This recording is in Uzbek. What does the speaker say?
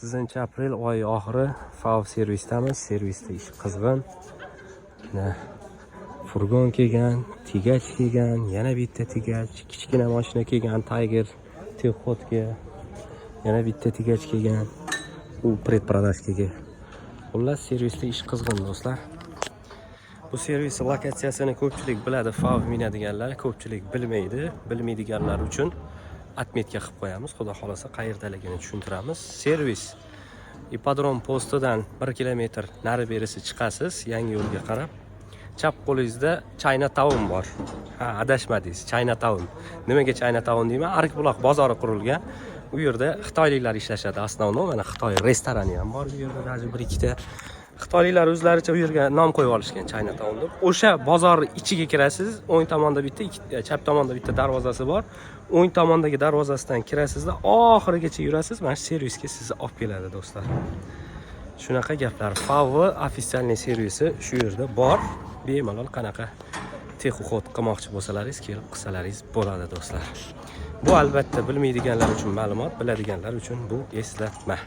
Aprel oyi oxiri FAV servisdamiz. Servisda ish qizg'in. Furgon kelgan, tigach kelgan, yana bitta tigach, kichkina mashina kelgan, Tiger texotga. Yana bitta tigach kelgan. U predprodajkaga. Xullas, servisda ish qizg'in do'stlar. Bu servis lokatsiyasini ko'pchilik biladi, FAV minadiganlar, ko'pchilik bilmaydi. Bilmaydiganlar uchun atmetka qilib qo'yamiz. Xudo xolasa qayerdaligini tushuntiramiz. Servis Ipodrom postidan 1 kilometr nari berisi chiqasiz, yangi yo'lga qarab. Chap qo'lingizda Chinatown bor. Ha, adashmadingiz, Chinatown. Nimaga Chinatown deyman? Arikbuloq bozori qurilgan. U yerda xitoyliklar ishlashadi asnovno. Mana Xitoy restorani ham bor bu yerda, даже 1-2 ta. Xitoyliklar o'zlaricha u yerga nom qo'yib olishgan Chinatown deb. O'sha bozor ichiga kirasiz, o'ng tomonda bitta, chap tomonda bitta darvozasi bor. O'ng tomondagi darvozasidan kirasizda oxirigacha yurasiz, mana shu servisga sizni olib keladi do'stlar. Shunaqa gaplar. FAV ofitsialniy servisi shu yerda bor. Bemalol qanaqa texuxot qilmoqchi bo'lsalaringiz, kelib qilsalaringiz bo'ladi do'stlar. Bu albatta bilmaydiganlar uchun ma'lumot, biladiganlar uchun bu eslatma.